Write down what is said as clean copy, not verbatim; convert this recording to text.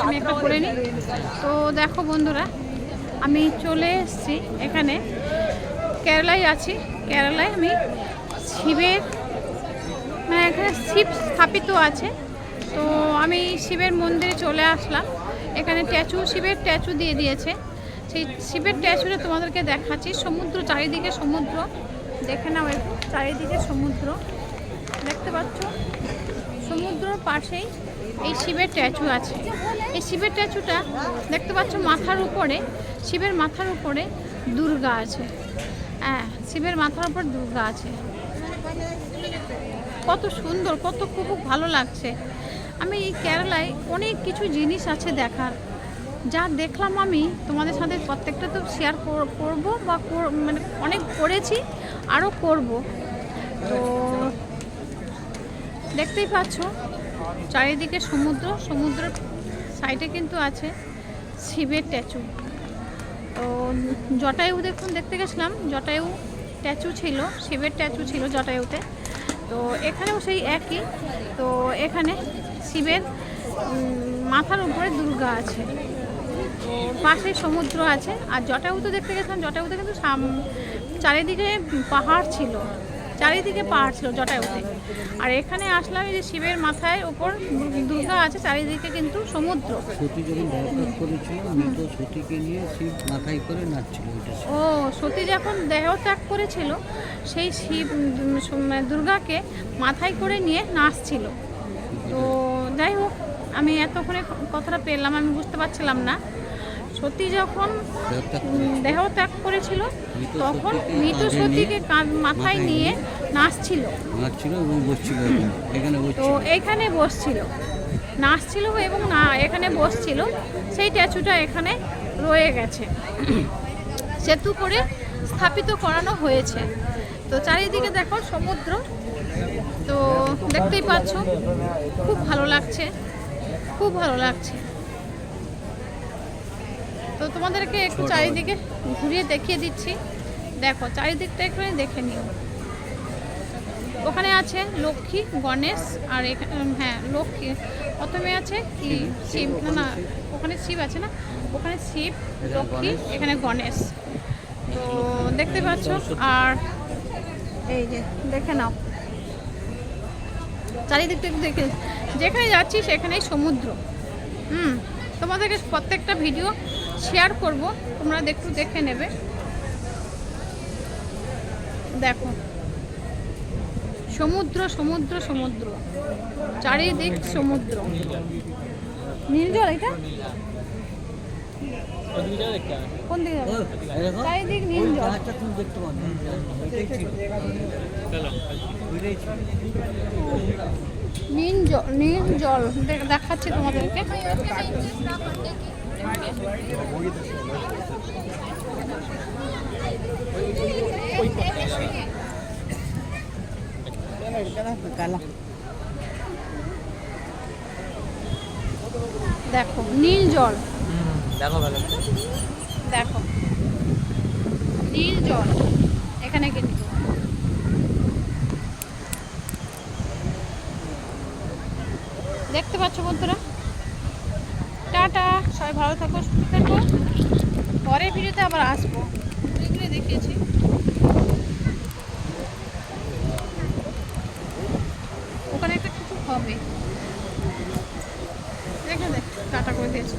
আমি একটা করে নিই। তো দেখো বন্ধুরা, আমি চলে এসেছি এখানে, কেরালায় আছি। কেরালায় আমি শিবের, মানে এখানে শিব স্থাপিত আছে। তো আমি শিবের মন্দিরে চলে আসলাম। এখানে শিবের স্ট্যাচু দিয়ে দিয়েছে। সেই শিবের স্ট্যাচুটা তোমাদেরকে দেখাচ্ছি। সমুদ্র, চারিদিকে সমুদ্র, দেখে নাও একটু, চারিদিকে সমুদ্র দেখতে পাচ্ছ। সমুদ্রের পাশেই এই শিবের স্ট্যাচু আছে। এই শিবের স্ট্যাচুটা দেখতে পাচ্ছ, মাথার উপরে, শিবের মাথার উপরে দুর্গা আছে। হ্যাঁ, শিবের মাথার উপর দুর্গা আছে। কত সুন্দর, কত খুব ভালো লাগছে। আমি এই কেরালায় অনেক কিছু জিনিস আছে দেখার, যা দেখলাম আমি তোমাদের সাথে প্রত্যেকটা তো শেয়ার করবো, বা মানে অনেক করেছি, আরও করব। তো দেখতেই পাচ্ছ চারিদিকে সমুদ্র, সমুদ্রের সাইডে কিন্তু আছে শিবের স্ট্যাচু। তো জটায়ু দেখুন, দেখতে গেছিলাম, জটায়ু স্ট্যাচু ছিল, শিবের স্ট্যাচু ছিল জটায়ুতে। তো এখানেও সেই একই। তো এখানে শিবের মাথার উপরে দুর্গা আছে, তো পাশে সমুদ্র আছে। আর জটায়ুতে দেখতে গেছিলাম, জটায়ুতে কিন্তু চারিদিকে পাহাড় ছিল, চারিদিকে পাহাড় ছিল জটায়ুতে। আর এখানে আসলাম, এই যে শিবের মাথায় উপর দুর্গা আছে, চারিদিকে কিন্তু সমুদ্র। সতী যখন দেহত্যাগ করেছিল, মৃত সতীকে নিয়ে শিব মাথায় করে নাচছিল। ও, সতী যখন দেহত্যাগ করেছিল, সেই শিব দুর্গাকে মাথায় করে নিয়ে নাচছিল। তো যাই হোক, আমি এতক্ষণে কথাটা পেলাম, আমি বুঝতে পারছিলাম না। সতী যখন দেহত্যাগ করেছিল, তখন মৃত সতীকে মাথায় নিয়ে নাচছিল এবং বসছিল এখানে, তো এইখানে বসছিল, নাচছিল এবং এখানে বসছিল। সেই স্ট্যাচুটা এখানে রয়ে গেছে, সেতু করে স্থাপিত করানো হয়েছে। তো চারিদিকে দেখো সমুদ্র, তো দেখতেই পাচ্ছ, খুব ভালো লাগছে, খুব ভালো লাগছে। তো তোমাদেরকে একটু চারিদিকে ঘুরিয়ে দেখিয়ে দিচ্ছি। দেখো চারিদিকটা একটু দেখে নিও। ওখানে আছে লক্ষ্মী, গণেশ, আর হ্যাঁ লক্ষ্মী, প্রথমে আছে কি শিব, না ওখানে শিব আছে না, ওখানে শিব, লক্ষ্মী, এখানে গণেশ। তো দেখতে পাচ্ছ। আর এই যে দেখে নাও চারিদিকটা একটু দেখে, যেখানে যাচ্ছি সেখানেই সমুদ্র। তোমাদেরকে প্রত্যেকটা ভিডিও শেয়ার করব, তোমরা একটু দেখে নেবে। দেখো সমুদ্র, সমুদ্র, সমুদ্র, চারিদিক সমুদ্র। নীল জল, এটা কোন দিকে যাবে? চারিদিক নীল জল। নীল জল, নীল জল দেখাচ্ছি তোমাদেরকে। দেখো নীল জল, দেখো ভালো, দেখো নীল জল এখানে কিন্তু। দেখতে পাচ্ছ বন্ধুরা। টাটা, সবাই ভালো থাকো, সুস্থ থাকো। পরের ভিডিওতে আবার আসবো, এগুলো দেখিয়েছি। ওখানে একটা কিছু হবে, দেখে দেখ, টাটা করে দিয়েছি।